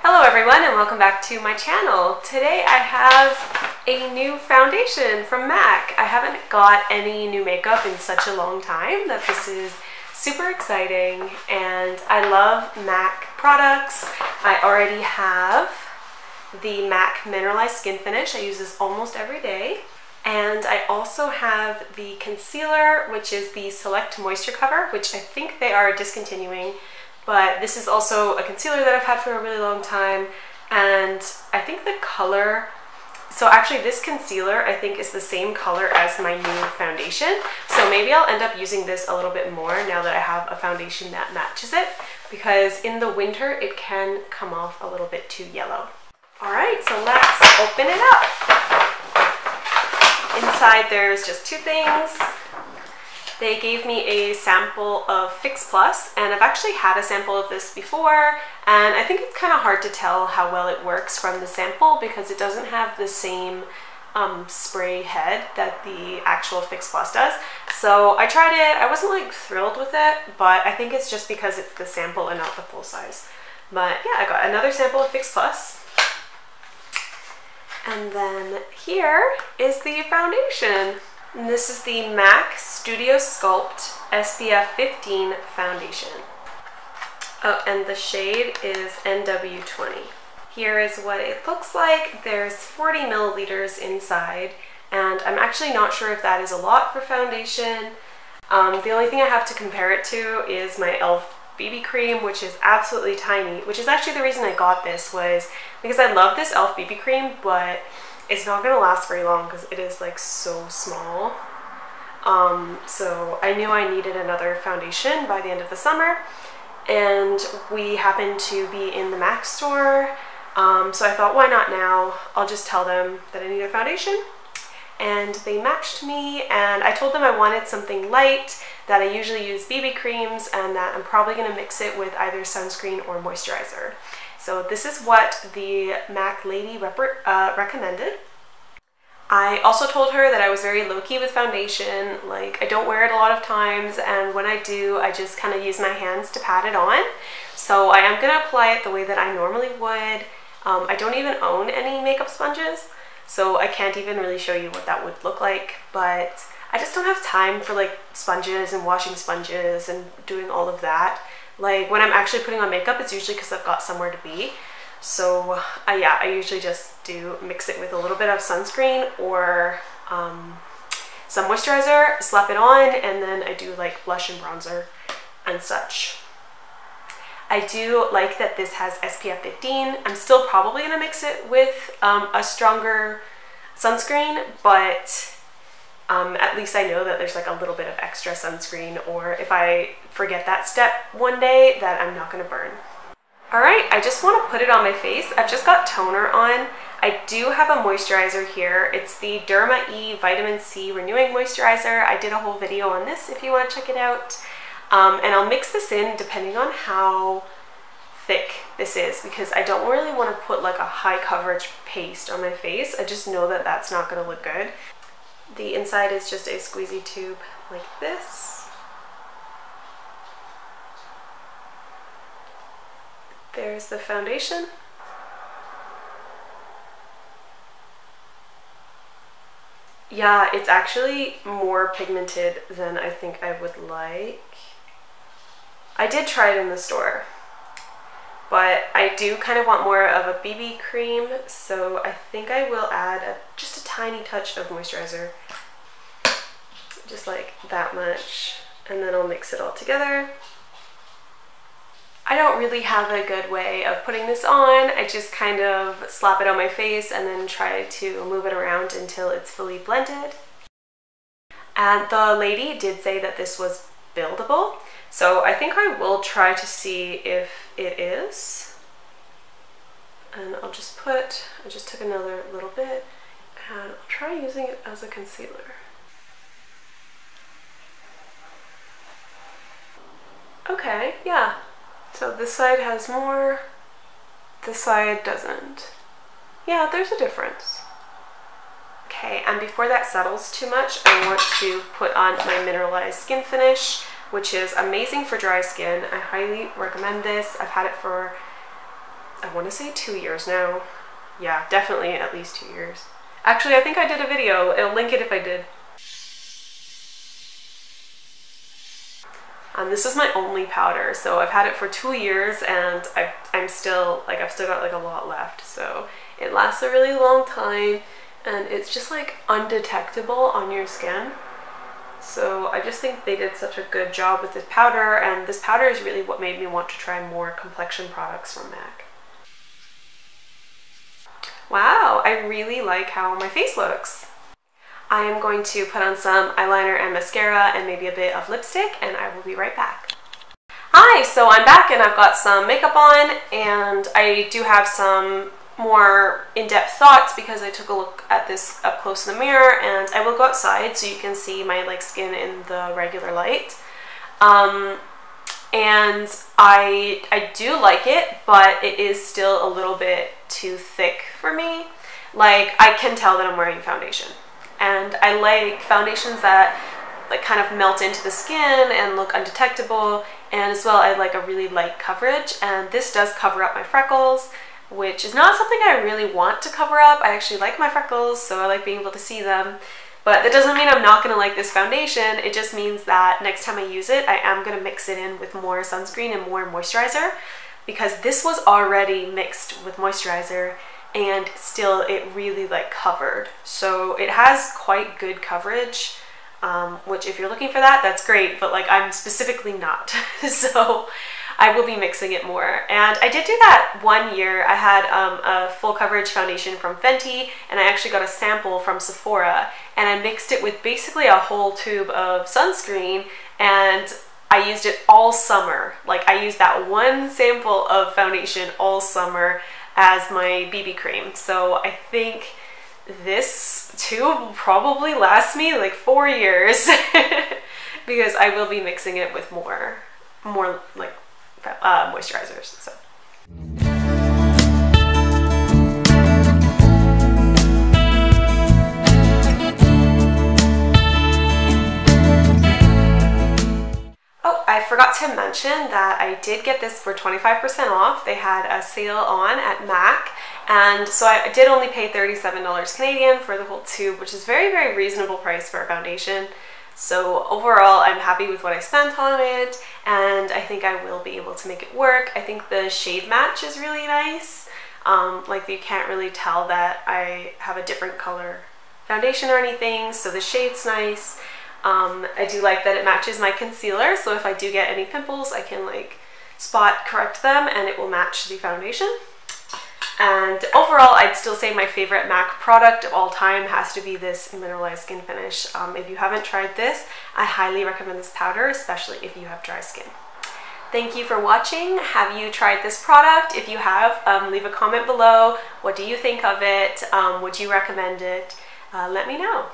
Hello everyone and welcome back to my channel. Today I have a new foundation from M.A.C. I haven't got any new makeup in such a long time that this is super exciting, and I love M.A.C products. I already have the M.A.C Mineralized Skin Finish. I use this almost every day. And I also have the concealer, which is the Select Moisture Cover, which I think they are discontinuing. But this is also a concealer that I've had for a really long time, and I think the color, so actually this concealer I think is the same color as my new foundation, so maybe I'll end up using this a little bit more now that I have a foundation that matches it, because in the winter it can come off a little bit too yellow. Alright, so let's open it up. Inside there's just two things. They gave me a sample of Fix Plus, and I've actually had a sample of this before, and I think it's kind of hard to tell how well it works from the sample because it doesn't have the same spray head that the actual Fix Plus does. So I tried it. I wasn't like thrilled with it, but I think it's just because it's the sample and not the full size. But yeah, I got another sample of Fix Plus. And then here is the foundation. And this is the M.A.C Studio Sculpt SPF 15 foundation. Oh, and the shade is NW20. Here is what it looks like. There's 40 milliliters inside, and I'm actually not sure if that is a lot for foundation. The only thing I have to compare it to is my e.l.f. BB cream, which is absolutely tiny, which is actually the reason I got this, was because I love this e.l.f. BB cream, but it's not going to last very long because it is like so small. So I knew I needed another foundation by the end of the summer, and we happened to be in the M.A.C store, so I thought, why not now? I'll just tell them that I need a foundation, and they matched me, and I told them I wanted something light, that I usually use BB creams, and that I'm probably going to mix it with either sunscreen or moisturizer. So this is what the M.A.C lady recommended. I also told her that I was very low-key with foundation, like I don't wear it a lot of times, and when I do, I just kind of use my hands to pat it on. So I am going to apply it the way that I normally would. I don't even own any makeup sponges, so I can't even really show you what that would look like, but I just don't have time for like sponges and washing sponges and doing all of that. Like when I'm actually putting on makeup, it's usually because I've got somewhere to be. So yeah, I usually just do mix it with a little bit of sunscreen or some moisturizer, slap it on, and then I do like blush and bronzer and such. I do like that this has SPF 15. I'm still probably going to mix it with a stronger sunscreen, but at least I know that there's like a little bit of extra sunscreen, or if I forget that step one day, that I'm not going to burn. Alright, I just want to put it on my face. I've just got toner on. I do have a moisturizer here. It's the Derma E Vitamin C Renewing Moisturizer. I did a whole video on this if you want to check it out. And I'll mix this in depending on how thick this is, because I don't really want to put like a high coverage paste on my face. I just know that that's not going to look good. The inside is just a squeezy tube like this. There's the foundation. Yeah, it's actually more pigmented than I think I would like. I did try it in the store, but I do kind of want more of a BB cream, so I think I will add just a tiny touch of moisturizer, just like that much, and then I'll mix it all together. I don't really have a good way of putting this on. I just kind of slap it on my face and then try to move it around until it's fully blended. And the lady did say that this was buildable, so I think I will try to see if it is. And I just took another little bit, and I'll try using it as a concealer. Okay, yeah. So this side has more, this side doesn't. Yeah, there's a difference. Okay, and before that settles too much, I want to put on my Mineralized Skin Finish, which is amazing for dry skin. I highly recommend this. I've had it for I want to say 2 years now. Yeah, definitely at least 2 years. Actually, I think I did a video. I'll link it if I did. This is my only powder, so I've had it for 2 years, and I've still got like a lot left. So it lasts a really long time, and it's just like undetectable on your skin. So I just think they did such a good job with this powder, and this powder is really what made me want to try more complexion products from M.A.C. Wow, I really like how my face looks. I am going to put on some eyeliner and mascara and maybe a bit of lipstick, and I will be right back. Hi, so I'm back and I've got some makeup on, and I do have some more in-depth thoughts because I took a look at this up close in the mirror, and I will go outside so you can see my skin in the regular light. And I do like it, but it is still a little bit too thick for me. Like, I can tell that I'm wearing foundation. And I like foundations that like kind of melt into the skin and look undetectable, and as well I like a really light coverage, and this does cover up my freckles, which is not something I really want to cover up. I actually like my freckles, so I like being able to see them, but that doesn't mean I'm not going to like this foundation. It just means that next time I use it, I am going to mix it in with more sunscreen and more moisturizer, because this was already mixed with moisturizer and still it really like covered. So it has quite good coverage, which if you're looking for that, that's great, but like I'm specifically not. So I will be mixing it more. And I did do that 1 year. I had a full coverage foundation from Fenty, and I actually got a sample from Sephora, and I mixed it with basically a whole tube of sunscreen, and I used it all summer. Like, I used that one sample of foundation all summer as my BB cream. So I think this tube will probably last me like 4 years because I will be mixing it with more like moisturizers. So. Oh, I forgot to mention that I did get this for 25% off. They had a sale on at M.A.C, and so I did only pay $37 Canadian for the whole tube, which is very, very reasonable price for a foundation. So overall, I'm happy with what I spent on it, and I think I will be able to make it work. I think the shade match is really nice. Like, you can't really tell that I have a different color foundation or anything, so the shade's nice. I do like that it matches my concealer, so if I do get any pimples, I can like spot correct them and it will match the foundation. And overall, I'd still say my favorite M.A.C product of all time has to be this mineralized skin finish. If you haven't tried this, I highly recommend this powder, especially if you have dry skin. Thank you for watching. Have you tried this product? If you have, leave a comment below. What do you think of it? Would you recommend it? Let me know.